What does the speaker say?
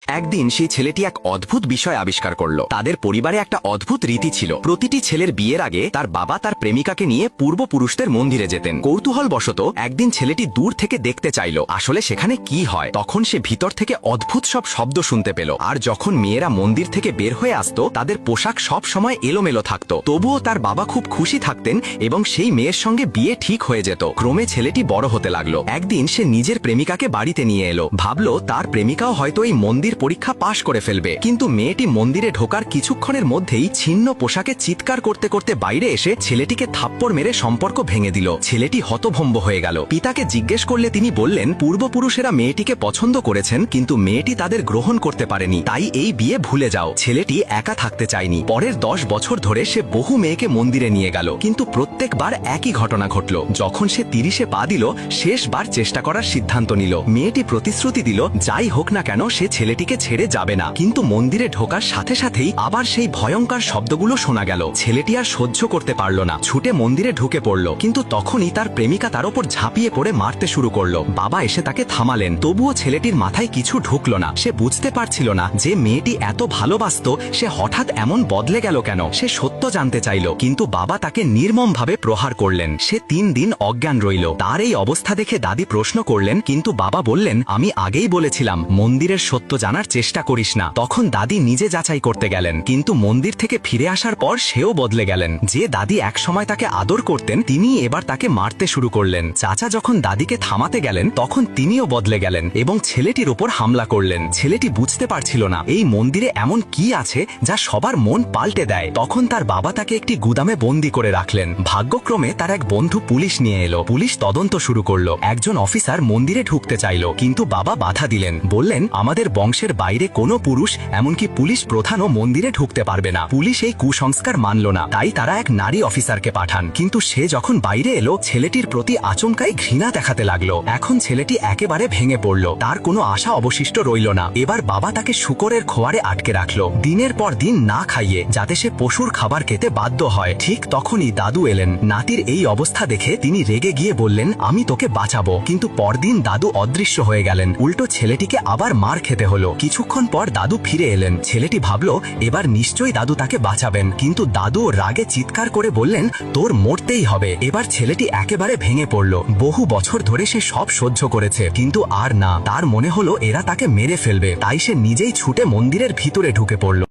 একদিন সেই ছেলেটি এক অদ্ভুত বিষয় আবিষ্কার করল। তাদের পরিবারে একটা অদ্ভুত রীতি ছিল। প্রতিটি ছেলের বিয়ের আগে তার বাবা তার প্রেমিকাকে নিয়ে পূর্বপুরুষদের মন্দিরে যেতেন। কৌতূহলবশত একদিন ছেলেটি দূর থেকে দেখতে চাইল আসলে সেখানে কি হয়। তখন সে ভিতর থেকে অদ্ভুত সব শব্দ শুনতে পেল। আর যখন মেয়েরা মন্দির থেকে বের হয়ে আসতো তাদের পোশাক সব সময় এলোমেলো থাকতো। তবুও তার বাবা খুব খুশি থাকতেন এবং সেই মেয়ের সঙ্গে বিয়ে ঠিক হয়ে যেত। ক্রমে ছেলেটি বড় হতে লাগলো। একদিন সে নিজের প্রেমিকাকে বাড়িতে নিয়ে এলো। ভাবলো তার প্রেমিকাও হয়তো এই মন্দির পরীক্ষা পাশ করে ফেলবে। কিন্তু মেয়েটি মন্দিরে ঢোকার কিছুক্ষণের মধ্যেই ছিন্ন পোশাকে চিৎকার করতে করতে বাইরে এসে ছেলেটিকে থাপ্পড় মেরে সম্পর্ক ভেঙে দিল। ছেলেটি হতভম্ব হয়ে গেল। পিতাকে জিজ্ঞেস করলে তিনি বললেন পূর্বপুরুষেরা মেয়েটিকে পছন্দ করেছেন কিন্তু মেয়েটি তাদের গ্রহণ করতে পারেনি, তাই এই বিয়ে ভুলে যাও। ছেলেটি একা থাকতে চায়নি। পরের 10 বছর ধরে সে বহু মেয়েকে মন্দিরে নিয়ে গেল কিন্তু প্রত্যেকবার একই ঘটনা ঘটল। যখন সে 30-এ পা দিল শেষবার চেষ্টা করার সিদ্ধান্ত নিল। মেয়েটি প্রতিশ্রুতি দিল যাই হোক না কেন সে ছেলেটিকে ছেড়ে যাবে না। কিন্তু মন্দিরে ঢোকার সাথে সাথেই আবার সেই ভয়ঙ্কর শব্দগুলো শোনা গেল। ছেলেটি আর সহ্য করতে পারল না, ছুটে মন্দিরে ঢুকে পড়ল। কিন্তু তখনই তার প্রেমিকা তার উপর ঝাঁপিয়ে পড়ে মারতে শুরু করলো। বাবা এসে তাকে থামালেন, তবুও ছেলেটির মাথায় কিছু ঢুকল না। সে বুঝতে পারছিল না যে মেয়েটি এত ভালোবাসত সে হঠাৎ এমন বদলে গেল কেন। সে সত্য জানতে চাইল কিন্তু বাবা তাকে নির্মমভাবে প্রহার করলেন। সে 3 দিন অজ্ঞান রইল। তার এই অবস্থা দেখে দাদি প্রশ্ন করলেন কিন্তু বাবা বললেন আমি আগেই বলেছিলাম মন্দিরের সত্য জানার চেষ্টা করিস না। তখন দাদি নিজে যাচাই করতে গেলেন কিন্তু মন্দির থেকে ফিরে আসার পর সেও বদলে গেলেন। যে দাদি একসময় তাকে আদর করতেন তিনি এবার তাকে মারতে শুরু করলেন। চাচা যখন দাদিকে থামাতে গেলেন তখন তিনিও বদলে গেলেন এবং ছেলেটির উপর হামলা করলেন। ছেলেটি বুঝতে পারছিল না এই মন্দিরে এমন কি আছে যা সবার মন পাল্টে দেয়। তখন তার বাবা তাকে একটি গুদামে বন্দী করে রাখলেন। ভাগ্যক্রমে তার এক বন্ধু পুলিশ নিয়ে এলো। পুলিশ তদন্ত শুরু করলো। একজন অফিসার মন্দিরে ঢুকতে চাইল কিন্তু বাবা বাধা দিলেন, বললেন আমাদের বংশের বাইরে কোনো পুরুষ এমনকি পুলিশ প্রধানও মন্দিরে ঢুকতে পারবে না। পুলিশ এই কুসংস্কার মানল না, তাই তারা এক নারী অফিসারকে পাঠান। কিন্তু সে যখন বাইরে এলো ছেলেটির প্রতি আচমকাই ঘৃণা দেখাতে লাগলো। এখন ছেলেটি একেবারে ভেঙে পড়ল, তার কোনো আশা অবশিষ্ট রইল না। এবার বাবা তাকে শূকরের খোয়ারে আটকে রাখলো দিনের পর দিন না খাইয়ে, যাতে সে পশুর খাবার খেতে বাধ্য হয়। ঠিক তখনই দাদু এলেন। নাতির এই অবস্থা দেখে তিনি রেগে গিয়ে বললেন আমি তোকে বাঁচাবো। কিন্তু পরদিন দাদু অদৃশ্য হয়ে গেলেন। উল্টো ছেলেটিকে আবার মার খেতে হলো। কিছুক্ষণ পর দাদু ফিরে এলেন। ছেলেটি ভাবলো এবার নিশ্চয়ই দাদু তাকে বাঁচাবেন, কিন্তু দাদু রাগে চিৎকার করে বললেন তোর মরতেই হবে। এবার ছেলেটি একেবারে ভেঙে পড়ল। বহু বছর ধরে সে সব সহ্য করেছে কিন্তু আর না। তার মনে হলো এরা তাকে মেরে ফেলবে, তাই সে নিজেই ছুটে মন্দিরের ভিতরে ঢুকে পড়ল।